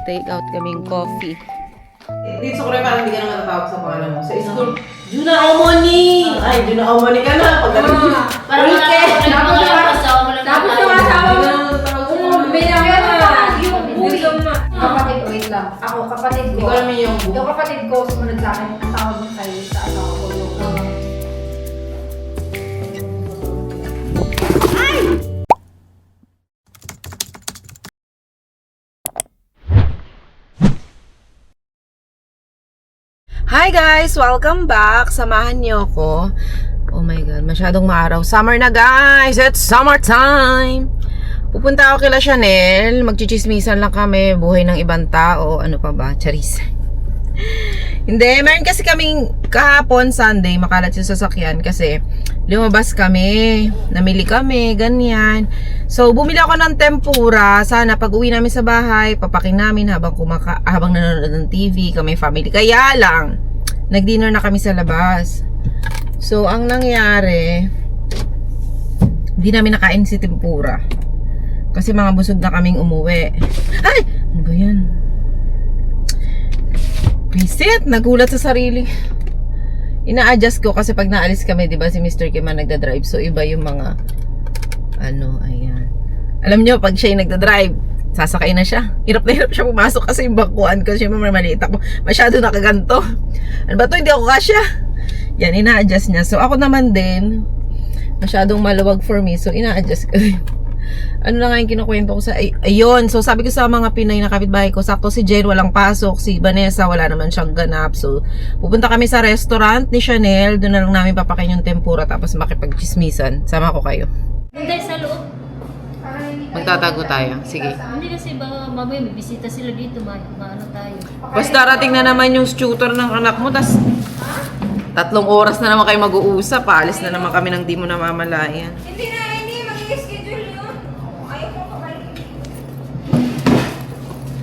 Take out kaming coffee. Dito sa Korea, parang hindi ka na matatawag sa pangalan mo. Sa school, Juna Omoni! Ay, Juna Omoni ka na. Pagdating mo. Parang Tapos yung asawa mo, kapatid ko, wait lang. Ako, kapatid Hindi ko. ko alam yung book. Yung kapatid ko, sumunod sa akin, ang tawag mo kayo sa asawa ko yung... Hi guys! Welcome back! Samahan niyo ako. Oh my God, masyadong maaraw. Summer na guys! It's summertime! Pupunta ako kila Chanel. Magchichismisan lang kami. Buhay ng ibang tao. Ano pa ba? Charis. Hindi, meron kasi kaming kahapon, Sunday, makalat yung sasakyan kasi lumabas kami. Namili kami, ganyan. So, bumili ako ng tempura. Sana pag uwi namin sa bahay, papakin namin habang nanonood ng TV, kami family. Kaya lang, nag-dinner na kami sa labas. So, ang nangyari, hindi namin nakain si tempura. Kasi mga busog na kaming umuwi. Ay! Ano ba yan? Visit! Nagulat sa sarili. Ina-adjust ko kasi pag naalis kami, di ba si Mr. Kim ang nagda-drive. So, iba yung mga ayan. Alam nyo, pag siya yung nagda-drive, sasakay na siya. Hirap na hirap siya pumasok kasi yung bakuan ko. Siyempre, maliit ako. Masyado nakaganto. Ano ba to? Hindi ako kasya. Yan, ina-adjust niya. So, ako naman din, masyadong maluwag for me. So, ina-adjust ko din. Ano na nga yung kinukwento ko sa... Ayun, so sabi ko sa mga Pinay na kapitbahay ko, sakto si Jen walang pasok, si Vanessa wala naman siyang ganap. So, pupunta kami sa restaurant ni Chanel, doon na lang namin papakin yung tempura tapos makipagchismisan. Sama ko kayo. Hindi sa loob. Magtatago tayo. Sige. Hindi kasi ba mamaya may bisita sila dito, maano tayo. Basta darating na naman yung tutor ng anak mo, tas 3 oras na naman kayo mag-uusap. Paalis na naman kami ng di mo namamalayan. Hindi mag-schedule yun. Ayaw ko kapalik.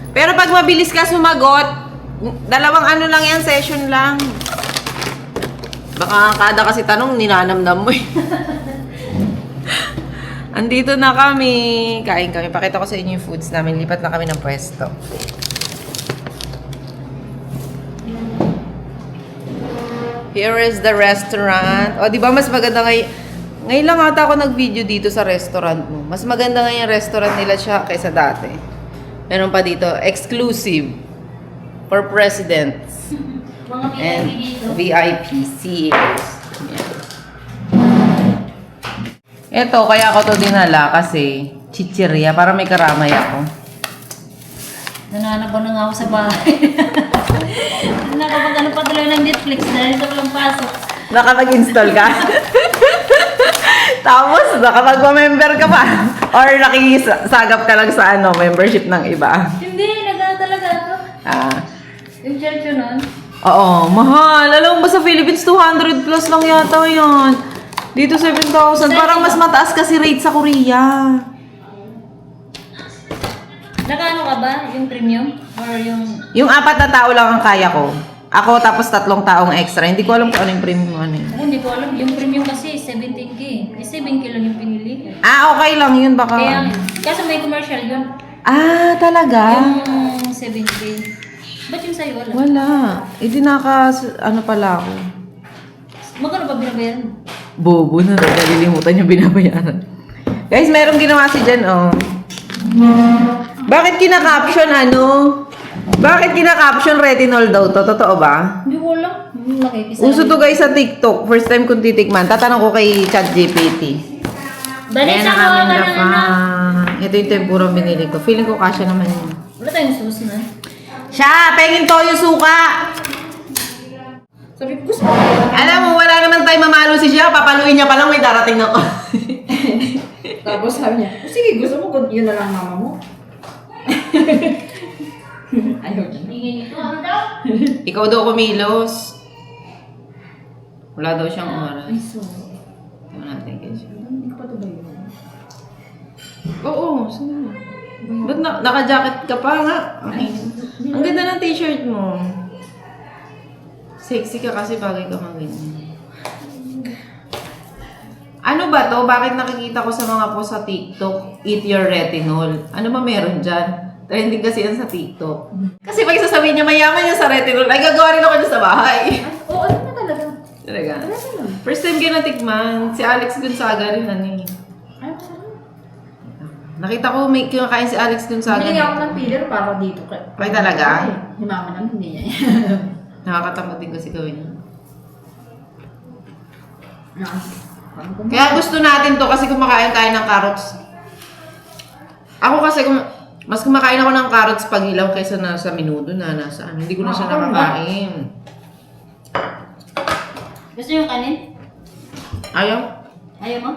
Pero pag mabilis ka sumagot, 2 ano lang yan, session lang. Baka kada kasi tanong, ninanamdam mo eh. Andito na kami. Kain kami. Pakita ko sa inyo yung foods namin. Lipat na kami ng pwesto. Here is the restaurant. O, di ba mas maganda ngayon? Ngayon lang ata ako nag-video dito sa restaurant mo. Mas maganda ngayon yung restaurant nila siya kaysa dati. Meron pa dito, exclusive for presidents Mga and pinag dito. VIP CEOs. Ito, kaya ako to dinala kasi chichirya para may karamay ako. Nananabaw na nga ako sa bahay. Nakapag ano pa tuloy ng Netflix dahil ito walang pasok. Nakapag-install ka? Tapos, nakapag-member ka pa? Or nakikisagap ka lang sa membership ng iba? Hindi, talaga ako. Yung church yun nun. Oo, mahal. Alam mo ba sa Philippines, 200 plus lang yata yun. Dito 7,000. Parang mas mataas kasi rate sa Korea. Nakaano ka ba? Yung premium? Or yung... Yung 4 na tao lang ang kaya ko. Ako tapos 3 taong extra. Hindi ko alam kung ano yung premium ano yun. Ako, hindi ko alam. Yung premium kasi 17K. 7K lang yung pinili. Okay lang yun baka. Kaya, kaso may commercial yun. Talaga? Yung 7K. Ba't yung sa'yo wala? Wala. Ano pala ako. Magkano ba binabayaran? Bobo na. Nalilimutan yung binabayaran. Guys, merong ginawa si Jen, Bakit kinaka-caption Bakit kinaka-caption retinol daw to? Totoo ba? Hindi ko alam. Nakikisa. Uso to guys sa TikTok. First time kong titikman. Tatanong ko kay ChatGPT. Dali Ayan sa ang aming kawakan na lapan. Ito yung tempurang binili ko. Feeling ko kasya naman yun. Wala tayong sauce na. Siya! Pengin toyo suka! Sabi ko, gusto mo. Alam mo, wala naman tayo mamalo si siya. Papaluin niya pa lang. May darating na ko. Tapos sabi niya, sige, gusto mo, yun na lang mama mo. Ayaw niya. Tingin ito. Ano daw? Ikaw daw kumilos. Wala daw siyang oras. Ay, sorry. Tingnan natin guys. Hindi ko pa ito ba yun? Oo, sino? Ba't naka-jacket ka pa nga? Okay. Ang ganda ng t-shirt mo. Sexy ka kasi bagay ka mang ganyan. Ano ba to? Bakit nakikita ko sa mga post sa TikTok, eat your retinol? Ano ba meron dyan? Trending kasi yan sa TikTok. Kasi pag sasabihin niya mayaman yung sa retinol, ay gagawa rin ako dyan sa bahay. Oo, ano na talaga? Talaga. First time ko natikman. Si Alex Gonzaga rin eh. Ay, masarap. Nakita ko may kinakain si Alex Gonzaga. Bili ako ng filler para dito. Ay, talaga? Si mama naman, hindi niya. Nakakatamad din kasi gawin yun. Ano Kaya gusto natin to kasi kumakain tayo ng carrots. Ako kasi mas kumakain ako ng carrots pag ilaw kaysa nasa minudo na nasa ano. Hindi ko na siya nakakain. Gusto yung kanin? Ayaw? Ayaw mo?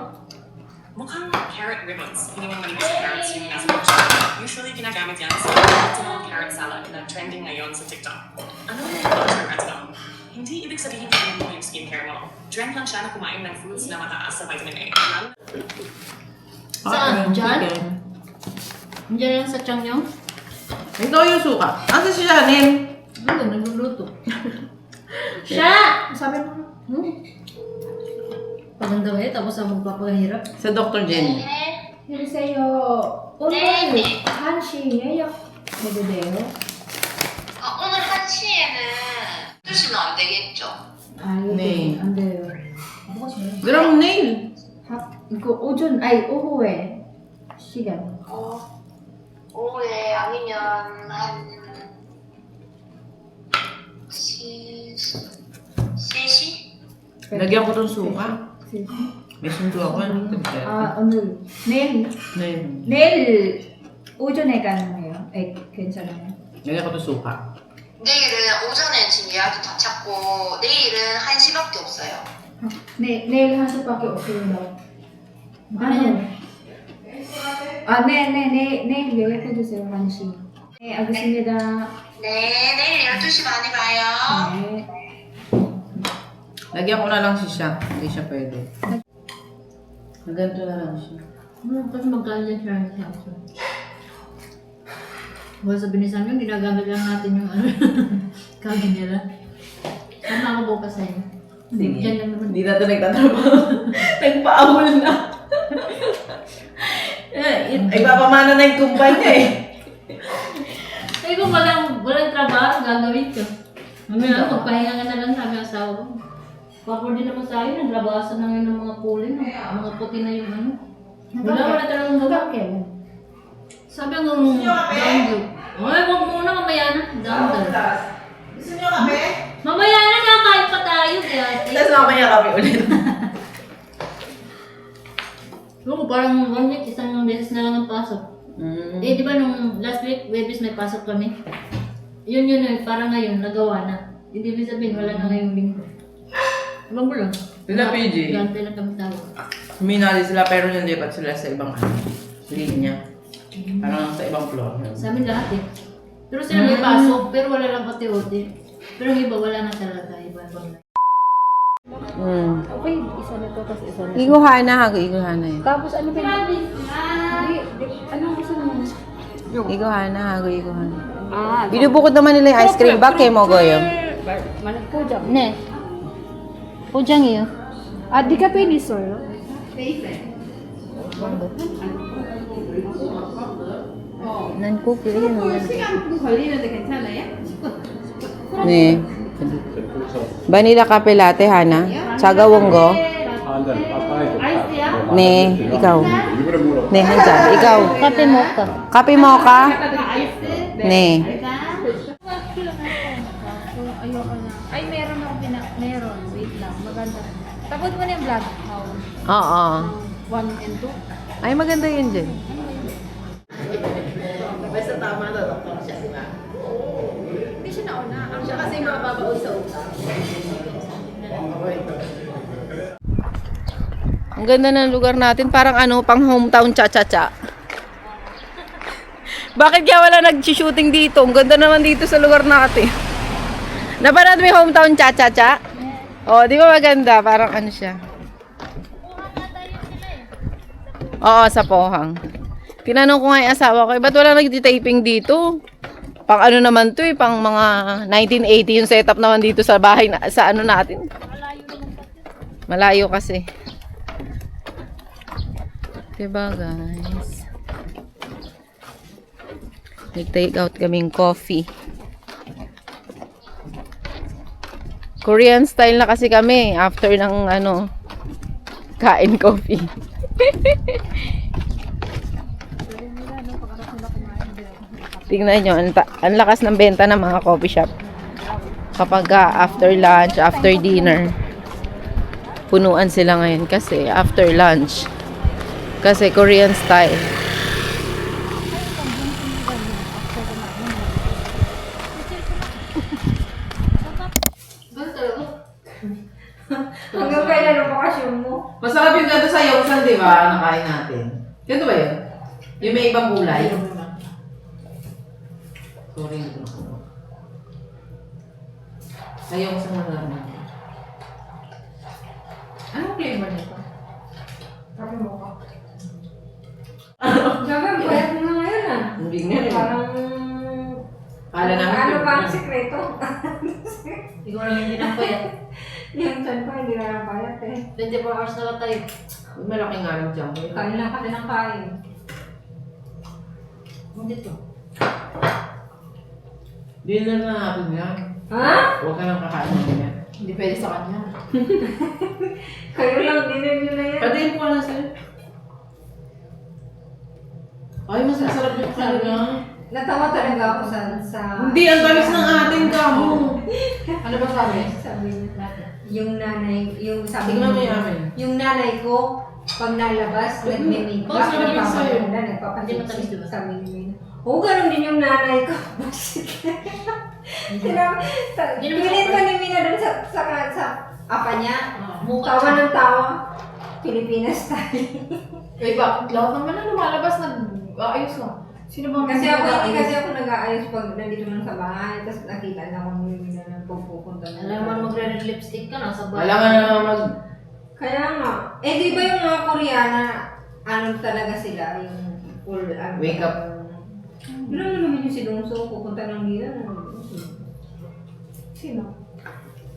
Mukhang carrot ribbons. Hindi mo malinis sa carrots yung nasa picture. Usually, ginagamit yan sa optimal carrot salad na trending ngayon sa TikTok. Ano yung Dr. Retinol? Hindi ibig sabihin na mo yung skincare mo. Trend lang siya na kumain ng foods na mataas sa vitamin A. Saan? Diyan? Diyan lang sa tiyang niyo? Ito yung suka. Asa si Janine? Ano, nagluluto. Siya! Sabi mo, Paganda eh, tapos ang magpapahirap. Sa Dr. Jenny. Hiriseo, 오늘 한시에 해도 오늘 1시에는 드시면 안 되겠죠? 아, 이거 네. 안 돼요. 뭐가 좋아요? Drum nail. 이거 오후에 시간. 오후에 아니면 한 3시? Lagyan ko tong suka. May sundo ako. 오늘 내일 내일 오전에 가는 거예요. 괜찮아요. Lagyan ko tong suka. 내일은 오전에 지금 예약이 다 찼고 내일은 1시밖에 없어요. 내일 한 수밖에 없어요. 내일 예약해 주세요. 1시. 네, 알겠습니다. 네, 내일 12시 반에 봐요. 네. Lagyan ko na lang siya. Hindi siya pwede. Ganito na lang siya. Kasi magkala siya ng Samsung. Wala sabi ni Sam yung ginagamit lang natin yung ano. Kagi nila. Sama ako bukas sa'yo. Diyan lang naman. Hindi na ito nagtatrabaho. Nagpaamol na. Ay, papamana na yung kumpanya eh. Ay, kung walang trabaho, gagawin ko. Mamaya, magpahinga ka na lang sabi ng asawa ko. Papor din naman sa akin, naglabasan na ngayon ng mga pulin, mga puti na yung ano. Wala talagang gawa. Sabi ng download. Ay, huwag muna, mamaya na. Download. Gusto niyo kape? Mamaya na, kakain pa tayo. Kaya, Tapos mamaya kape ulit. Oo, parang 1 week, isang beses na lang ang pasok. Eh, di ba nung last week, Webis may pasok kami? Yun, parang ngayon, nagawa na. Hindi ibig sabihin, wala na ngayong linggo. Abang mo lang. Sila PJ. Gantay lang kami tawag. Huminali sila pero nilipat sila sa ibang linya. Parang sa ibang floor. Sa amin lahat eh. Pero sila may pasok, pero wala lang pati-ote. Pero yung iba, wala na talaga. Iba-ibang na. Okay, isa nito tapos isa nito. Iguhana ha, iguhana yun. Tapos ano ba yun? Anong gusto mo? Iguhana ha, iguhana. Binubukod naman nila yung ice cream. Bakit mo goyo? 포장. 네. 포장이요. 아, 디카페인 있어요? Nan cookie yun. 시간 걸리는데 괜찮아요? 네. Vanilla cafe latte, Hana. Saga wonggo. Ne, ikaw. Ne, Hansa. Ikaw. 카페 모카. Kape mocha. Ne. Ayoko na. Ay, meron ako meron. Wait lang. Maganda. Tapos mo na yung vlog. Oo. 1 and 2. Ay, maganda yun dyan. Basta tama na doktor siya, di ba? Hindi siya nauna. Siya kasi mababaon sa utak. Ang ganda ng lugar natin. Parang ano, pang hometown cha-cha-cha. Bakit kaya wala nag-shooting dito? Ang ganda naman dito sa lugar natin. Napanood mo yung hometown cha-cha-cha? Oo, di ba maganda? Parang ano siya. Oo, sa Pohang. Tinanong ko nga yung asawa ko, ba't wala nag-taping dito? Pang ano naman to eh, pang mga 1980 yung setup naman dito sa bahay, sa ano natin. Malayo kasi. Diba guys? Nag-take out kaming coffee. Korean style na kasi kami after ng kain coffee. Tingnan nyo, ang lakas ng benta ng mga coffee shop. Kapag after lunch, after dinner, punuan sila ngayon kasi after lunch. Kasi Korean style. Hanggang kailan ang bakasyon mo? Masarap yung ganito sa Yongsan, di ba? Nakain natin. Ganito ba yun? Yung may ibang kulay? Sorry, hindi ko na. Sa Yongsan na naman. Anong flavor nito? Sabi mo ka. Sabi, bayad mo na ngayon ah. Hindi nga eh. Parang... Kala namin ano flavor. ba ang sekreto? Hindi ko lang hindi ng payat. Yung chan ko, hindi na nabayat eh. 24 hours na tayo. Malaki nga rin dyan. Kain lang kasi ng kain. Dito. Dinner na natin yan. Ha? Huwag ka lang kakain ng ganyan. Hindi pwede sa kanya. Kayo lang, dinner nyo na yan. Patayin ko na sa'yo. Ay, mas masarap yung kanina. Natawa talaga ako sa... Hindi, ang tamis ng ating kamo. Ano ba sabi? Sabi niya, yung nanay, yung sabi Tingnan mo niya, yung amin. yung nanay ko, pag nalabas, nagme-make Oh, up, sabi niya sa'yo. nagpapaganda, Hindi nagpapasit. matamis, diba? Sabi niya, oo, ganun din yung nanay ko. Pilit pa ni Mina dun sa apa niya. Mukha Tawa siya. ng tawa. Pilipinas style. Eh, bakit lahat naman na lumalabas nag-aayos na? Sino bang Kasi ako, hindi kasi ako nag-aayos pag nandito lang sa bahay. Tapos nakita na ako ni Mina na pagpupunta na. Alam mo, magre-lipstick ka na sa bahay. Alam nga na mag... Kaya nga. Eh, di ba yung mga Koreana, ano talaga sila, yung full, Wake up. Wala mo naman yung si Dongso, pupunta lang nila. Sino?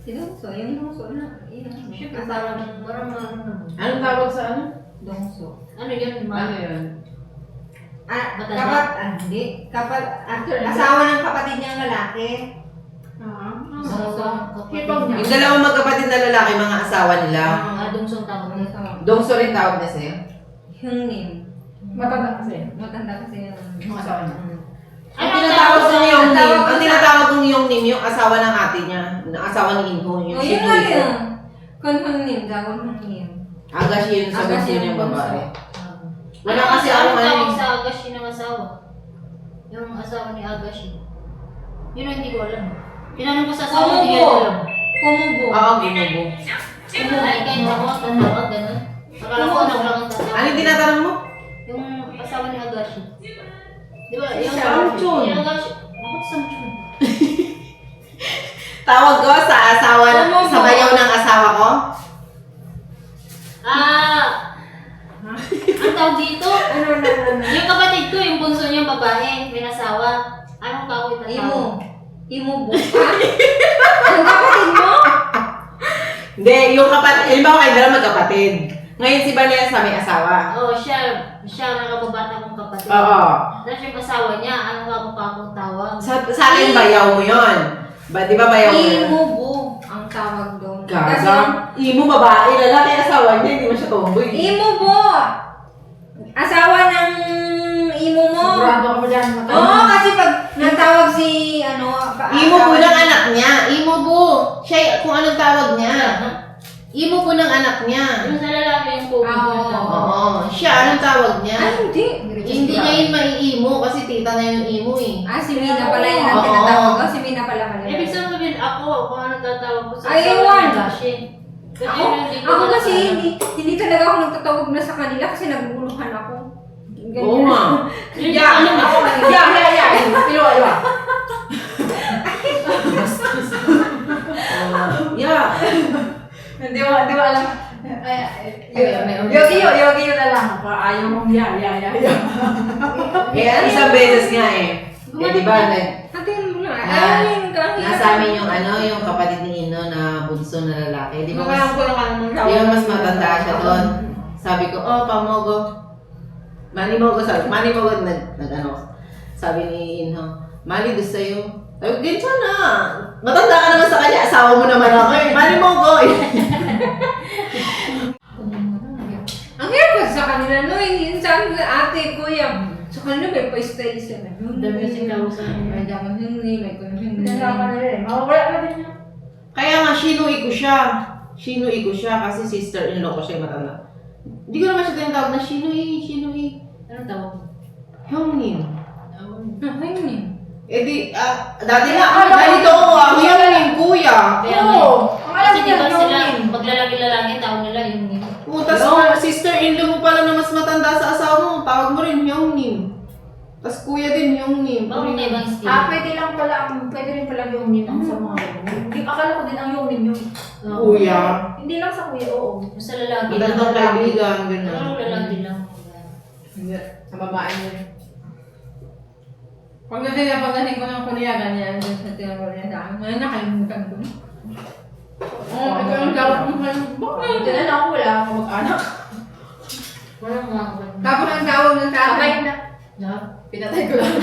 Si Dongso, yung Dongso na, yun. Siyempre, Asawa parang ng Anong tawag sa ano? Dongso. ano yun, Ano yun? Batas hindi. Asawa ng kapatid niyang lalaki. Dongso. Hipag niya. Yung dalawang magkapatid na lalaki, mga asawa nila. Dungsong tawag nila. Dongso rin tawag na sa'yo. Hyungnim. Matanda kasi. Matanda kasi yun. Yung asawa niya. Ang tinatawag kong yung nim, ang tinatawag kong yung nim, yung asawa ng ate niya. Ng asawa ni Inho, yung O, si yun nga Luis. yun. Kun Hyungnim, gawin Hyungnim. Agash yun sa Agash gusto yun niyang yung babae. bunso. Wala kasi ako ano ano tawag eh. sa Agashi ng asawa? Yung asawa ni Agashi. Yun ang hindi ko alam. Tinanong ko sa asawa, hindi ko alam. Kumubo. Oo, gumubo. Ay, kahit ako, tatawag, gano'n. Akala ko, ano lang ang tatawag. Ano yung tinatanong mo? Yung asawa ni Agashi. Di ba? Yung Samchun. Yung Agashi. Bakit Samchun? Tawag ko sa asawa, sa bayaw ng asawa ko? Ang tawag dito? Yung kapatid ko, yung bunso niyang babae, may nasawa. Anong tawag ito? Imo. Imo buka. Ang kapatid mo? Hindi, yung kapatid, halimbawa kayo dalawa magkapatid. Ngayon si Vanessa may asawa. Oo, siya nakababata kong kapatid. Oo. Tapos yung asawa niya, anong kapapakong tawag? Sa akin bayaw mo yun. Di ba bayaw mo yun? Imo bu ang tawag doon. Kasi Gaga. Imo babae, lalaki asawa niya, hindi mo siya tomboy. Imo bu. Asawa ng imo mo. Sigurado ka ba dyan? Oo, kasi pag natawag si Imo po ng anak niya. Imo po. Siya, kung anong tawag niya. Imo po ng anak niya. Yung sa lalaki yung pogi Oo. ko. Oo. Siya, anong tawag niya? Ay, hindi. Hindi niya yun maiimo kasi tita na yung imo eh. Si Mina pala yun ang Oo. tinatawag ko. Si Mina pala pala. Ibig sabihin ako, kung anong tatawag ko sa Ay, asawa ewan. ni Agashi. Kasi Ako, yun, hindi ko ako kasi alam. hindi talaga ako nagtatawag na sa kanila kasi naguguluhan ako. Ganyan. Oo nga. Yun yung alam ako. Yeah. Iwa. Yeah. Di ba alam? Yogi yun na lang. Ayaw mong ya. Eh, ang isang beses nga eh. Eh, di ba, Atin mo na. Na- Ayun, kahit. nasa amin yung yung kapatid ni Ino na bunso na lalaki. Di ba, mas, ko lang di ba mas matanda siya doon? Sabi ko, oh, pamogo. Manimogo, sabi Sabi ni Inho, Mali, doon sa'yo. Sabi ko, ganyan sana. Matanda ka naman sa kanya, asawa mo naman ako eh. Mali mo ko eh. Ang hirap kasi sa kanila, no? Hindi sa ate, kuya. Sa kanila may pa-style sila. Dami kasi tao sa May dapat hindi, may kunang hindi. Nalaman nila eh. Mawawala na din yun. Kaya nga, Shinoy ko siya. Shinoy ko siya kasi sister-in-law ko siya yung matanda. Hindi ko naman siya tinatawag na Shinoy. Anong tawag mo? Hyungmin. Ay, yun. Eh di, dati nga, ganito ko, ang Hyungmin, kuya. Kaya Oo. Ang alam Kasi di niya, ba yung sila, name. paglalaki-lalaki, tawag nila yung name. Tapos sister-in-law mo pala na mas matanda sa asawa mo, tawag mo rin Hyungmin. Tapos kuya din Hyungmin. Bakit may ibang skill? Pwede lang pala, pwede rin pala yung name ang sa mga ganun. Akala ko din ang yung name yung... Kuya. Hindi lang sa kuya, oo. Sa lalaki Magandang kaibigan, Pero gano'n. lalaki lang. Hindi. Sa babae nila. Pagdating ko ng kuya, ganyan. Dun sa tinawag niya sa akin. Ngayon nakalimutan ko. Oo, ito yung dapat mo kayo. Bakit? Buti na lang ako, wala akong mag-anak. Walang mga kapatid. Tapos ang tawag ng sa Sabay akin. na. Pinatay ko lang.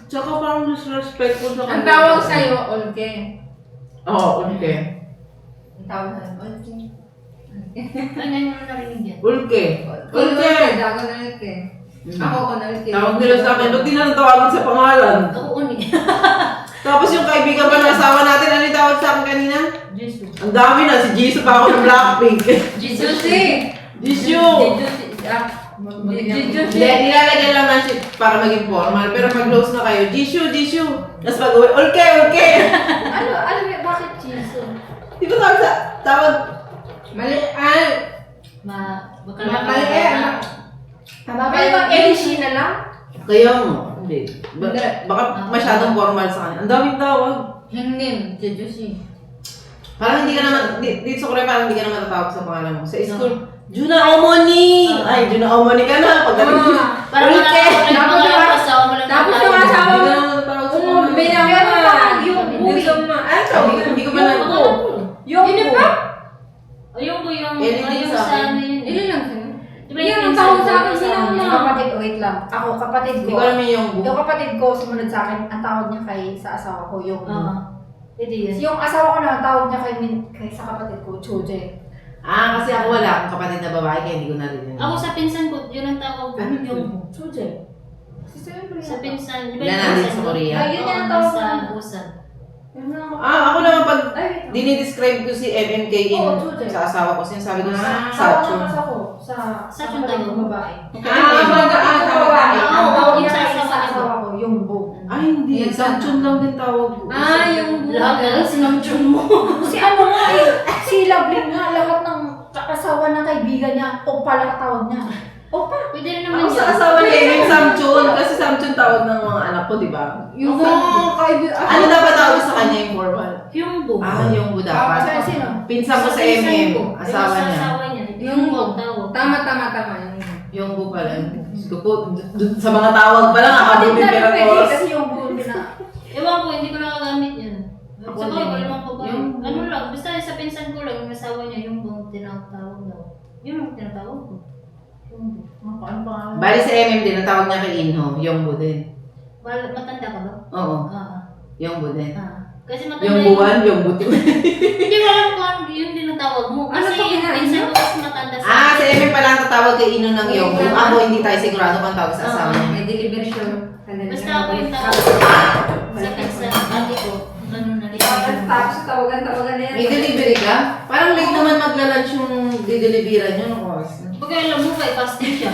Tsaka parang disrespectful sa Ang tawag sa'yo, Olke. Oo, okay. Ang tawag sa'yo, Olke. Ay, ngayon mo na narinig yan. Ulke. Olke. Dago na Olke. Ako ko na Olke. Tawag nila sa akin, ba't di na natawagan sa pangalan? Ako uni. Tapos yung kaibigan pa ng asawa natin, ano yung tawag sa akin kanina? Jesus. Ang dami na, si Jisoo pa ako ng Blackpink. Jesus. Jisoo! Jujutsu. Hindi, nilalagyan lang na siya para maging formal. Pero pag close na kayo, Jisoo! Tapos pag uwi, Ulke! Alam niyo, bakit Jisoo? Di ba tawag? Mali. Baka Mali eh. Pwede bang LC na lang? Kaya mo. Hindi. Hindi. Baka masyadong formal sa kanya. Ang daming tawag. Hingin. Jujutsu. Parang hindi ka naman, dito sa Korea parang hindi ka naman tatawag sa pangalan mo. Sa school, Juna Omoni! Ay, Juna Omoni ka na. Pagdating Parang Ulke! wala ko lang yung asawa mo lang. Tapos yung tatay. asawa Hindi ka mo. naman tatawag sa Oo, pangalan. may naman. Meron pa yung Hindi sa mga. Ano tawag? Hindi ko pa na. Yung Hindi pa? Ayun ko yung, Yan din ayun sa sa akin. ano yun. Ilan lang sa'yo? Di ba Yan yung ang pinsan tawag ko, sa akin, kasama sila niya? na. kapatid, wait lang. Ako, kapatid Hindi ko. ko alam yung Yung kapatid ko, sumunod sa akin, ang tawag niya kay sa asawa ko, yung... Oo. Pwede yan. Yung asawa ko na, ang tawag niya kay sa kapatid ko, Choje. kasi ako wala akong kapatid na babae kaya hindi ko narinig. Ako sa pinsan ko, yun ang tawag ko. Ano Yung Choje. Siyempre sa pinsan. Di ba Wala yung na din pinsan sa ko? Korea. Ay, yun Oo, yung ang tawag nasa ko. Busan. Ako naman pag Ay, dinidescribe ko si MMK in Oo, Chuche. sa asawa ko, sinasabi ko sa Sacho. Sacho. Ako, sa Sacho kapatid tayo. ko babae. Babae. Oo, Ang tawag yung niya sa sa asawa asawa ko, yung Bo. Ay, hindi. Yan, Samchun lang din tawag ko. Yung Lahat na lang sinamchun mo. Si ano nga eh, si Lovely nga, lahat ng asawa ng kaibigan niya, Opa lang tawag niya. Opa. Pwede rin naman Ako sa asawa niya, yung Samchun. Kasi Samchun tawag ng mga anak ko, di ba? Yung kaibigan. Ano dapat tawag sa kanya yung formal? Yung bo. Yung bu dapat. Sa sino? Pinsan ko sa pinsan MM, ko. asawa Yung niya. sa asawa niya. Yung Yung bo. bo tawag. Tama. Yung bu pala. Gusto ko, sa mga tawag pa lang, Kapatid akabutin na ka rin ng pwede oras. kasi yung Bo na. Ewan ko, hindi ko nakagamit yan. Ako Sa ko, din. wala ko ba? Yung- Ano lang, basta sa pinsan ko lang, yung asawa niya, yung bo, tinatawag daw. Yun ang tinatawag ko. Yung bo. Bali sa MM din, ang tawag niya kay Inho, yung bu din. Matanda ka ba? Oo, Ah. yung bu din. Kasi matanda Yung buwan, yung buti. Hindi ko alam kung yun din ang tawag mo. Ano Kasi to, yung kinain pinsan mo? ko mas matanda sa Sa MM pala ang tatawag kay Ino ng yung bu. Ako, hindi tayo sigurado kung tawag sa asawa niya. May delivery siya. Basta ako yung tawag sa pinsan, ate ko. Ano na rin. Tapos tawagan na yan. May delivery ka? Parang late naman magla-lunch yung dideliveran nyo ng oras. Pag alam mo, kay fasting siya.